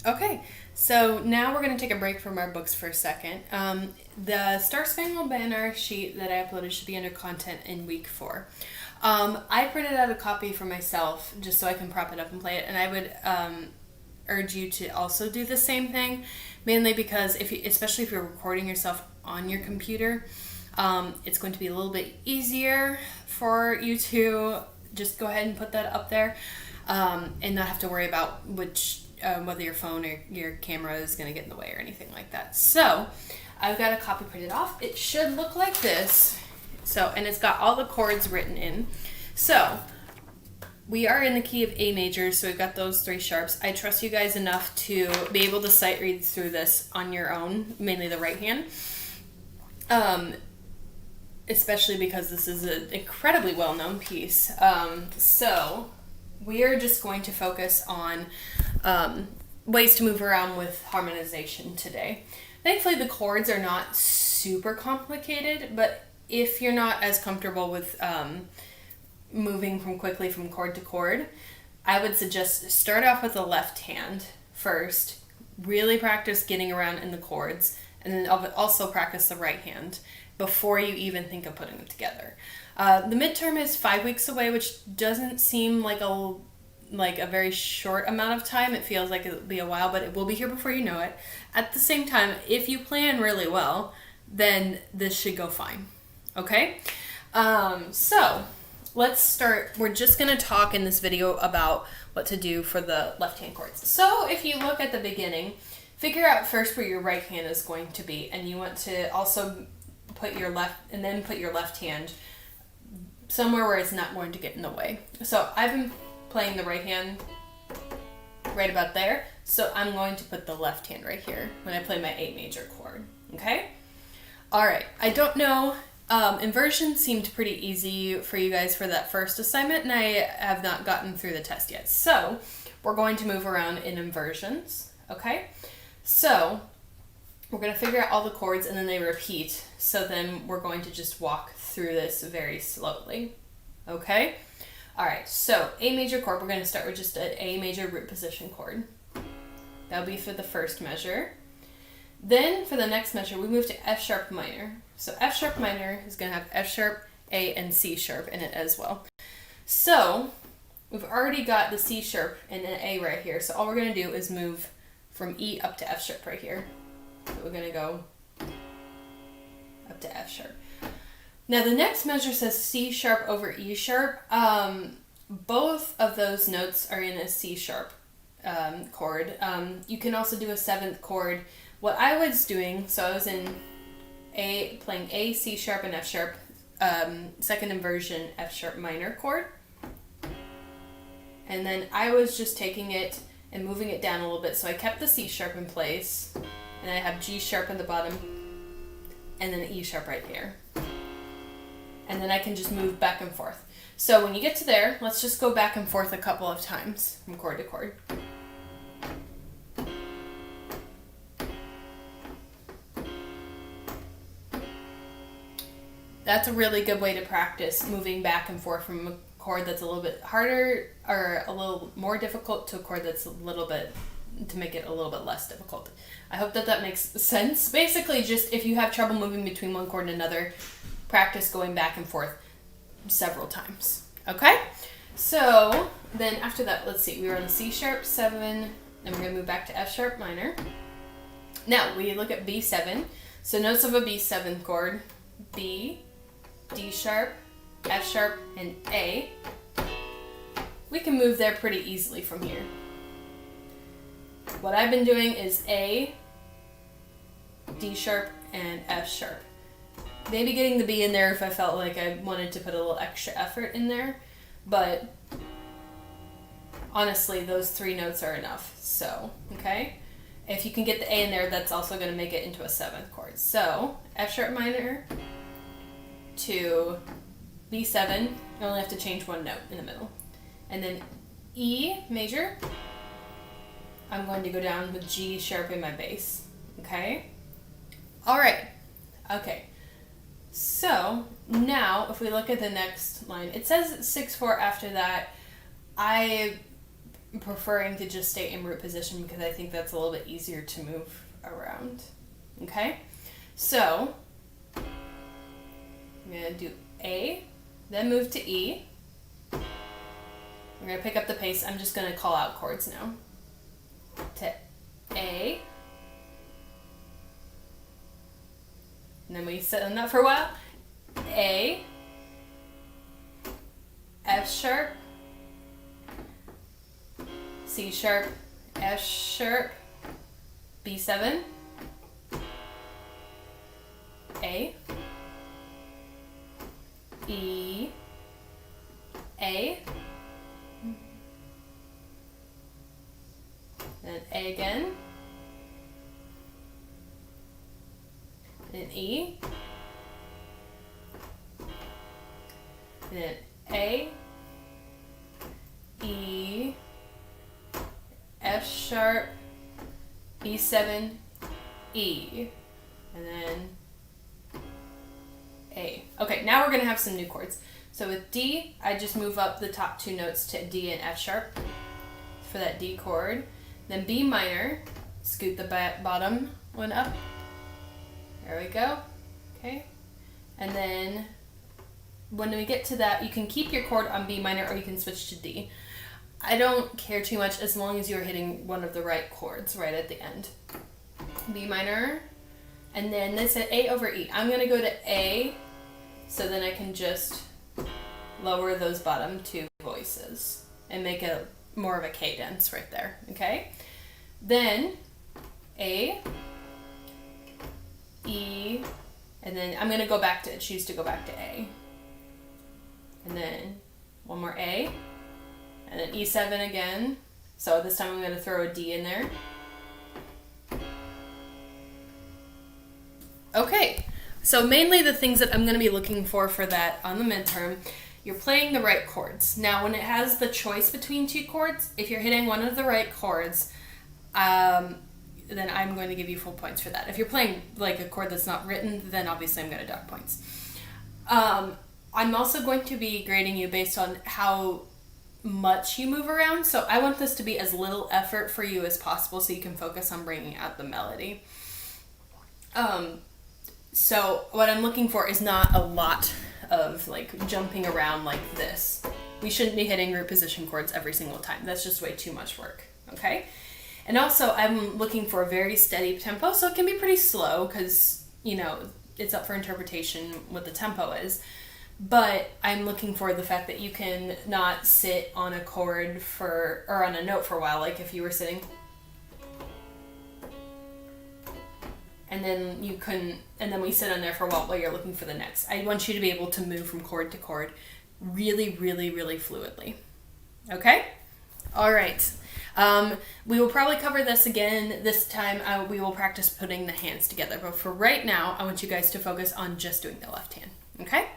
Okay, so now we're going to take a break from our books for a second. The Star Spangled Banner sheet that I uploaded should be under content in week 4. I printed out a copy for myself just so I can prop it up and play it, and I would urge you to also do the same thing, mainly because especially if you're recording yourself on your computer, it's going to be a little bit easier for you to just go ahead and put that up there and not have to worry about whether your phone or your camera is going to get in the way or anything like that. So I've got a copy printed off. It should look like this. And it's got all the chords written in. So we are in the key of A major, so we've got those 3 sharps. I trust you guys enough to be able to sight read through this on your own, mainly the right hand. Especially because this is an incredibly well-known piece. So we are just going to focus on ways to move around with harmonization today. Thankfully, the chords are not super complicated, but if you're not as comfortable with moving quickly from chord to chord, I would suggest start off with the left hand first, really practice getting around in the chords, and then also practice the right hand before you even think of putting them together. The midterm is 5 weeks away, which doesn't seem like a very short amount of time. It feels like it'll be a while, but it will be here before you know it. At the same time, if you plan really well, then this should go fine. Okay? So let's start. We're just going to talk in this video about what to do for the left-hand chords. So if you look at the beginning, figure out first where your right hand is going to be, and you want to also put your left hand somewhere where it's not going to get in the way. So I've been playing the right hand right about there, so I'm going to put the left hand right here when I play my A major chord. Okay? Alright, I don't know, inversion seemed pretty easy for you guys for that first assignment, and I have not gotten through the test yet. So we're going to move around in inversions. Okay? So we're going to figure out all the chords and then they repeat. So then we're going to just walk through this very slowly. Okay? Alright, so A major chord, we're going to start with just an A major root position chord. That'll be for the first measure. Then for the next measure, we move to F sharp minor. So F sharp minor is going to have F sharp, A, and C sharp in it as well. So we've already got the C sharp and an A right here. So all we're going to do is move from E up to F sharp right here. So we're going to go up to F sharp. Now the next measure says C sharp over E sharp. Both of those notes are in a C sharp chord. You can also do a 7th chord. What I was doing, so I was in playing A, C sharp, and F sharp, second inversion F sharp minor chord. And then I was just taking it and moving it down a little bit. So I kept the C sharp in place, and I have G sharp on the bottom, and then E sharp right here. And then I can just move back and forth. So when you get to there, let's just go back and forth a couple of times from chord to chord. That's a really good way to practice moving back and forth from a chord that's a little bit harder or a little more difficult to a chord that's to make it a little bit less difficult. I hope that makes sense. Basically, just if you have trouble moving between one chord and another, practice going back and forth several times. Okay? So then after that, let's see, we were on C sharp 7, and we're going to move back to F sharp minor. Now we look at B7. So notes of a B7 chord: B, D sharp, F sharp, and A. We can move there pretty easily from here. What I've been doing is A, D sharp, and F sharp. Maybe getting the B in there if I felt like I wanted to put a little extra effort in there, but honestly, those 3 notes are enough. So, okay? If you can get the A in there, that's also going to make it into a 7th chord. So, F sharp minor to B7, you only have to change one note in the middle. And then E major, I'm going to go down with G sharp in my bass. Okay? Alright. Okay. So, now, if we look at the next line, it says 6/4 after that. I preferring to just stay in root position because I think that's a little bit easier to move around. Okay? So, I'm going to do A, then move to E. We're going to pick up the pace. I'm just going to call out chords now. To A. And then we sit on that for a while. A. F sharp. C sharp. F sharp. B7. A. E. A. Then A again. Then E. Then A. E. F sharp. B7. E. And then A. Okay, now we're going to have some new chords. So with D, I just move up the top two notes to D and F sharp for that D chord. Then B minor, scoot the bottom one up. There we go. Okay. And then when we get to that, you can keep your chord on B minor or you can switch to D. I don't care too much as long as you're hitting one of the right chords right at the end. B minor, and then this is A over E. I'm going to go to A, so then I can just lower those bottom two voices and make it more of a cadence right there, okay? Then A, E, and then I'm going to go back to, choose to go back to A. And then one more A, and then E7 again. So this time I'm going to throw a D in there. Okay, so mainly the things that I'm going to be looking for that on the midterm, you're playing the right chords. Now when it has the choice between two chords, if you're hitting one of the right chords, then I'm going to give you full points for that. If you're playing like a chord that's not written, then obviously I'm going to dock points. I'm also going to be grading you based on how much you move around. So I want this to be as little effort for you as possible so you can focus on bringing out the melody. So what I'm looking for is not a lot of like jumping around like this. We shouldn't be hitting root position chords every single time. That's just way too much work, okay? And also I'm looking for a very steady tempo, so it can be pretty slow because, you know, it's up for interpretation what the tempo is. But I'm looking for the fact that you can not sit on a chord or on a note for a while, like if you were sitting and then you couldn't, and then we sit on there for a while you're looking for the next. I want you to be able to move from chord to chord really, really, really fluidly. Okay? All right. We will probably cover this again. This time we will practice putting the hands together. But for right now, I want you guys to focus on just doing the left hand. Okay?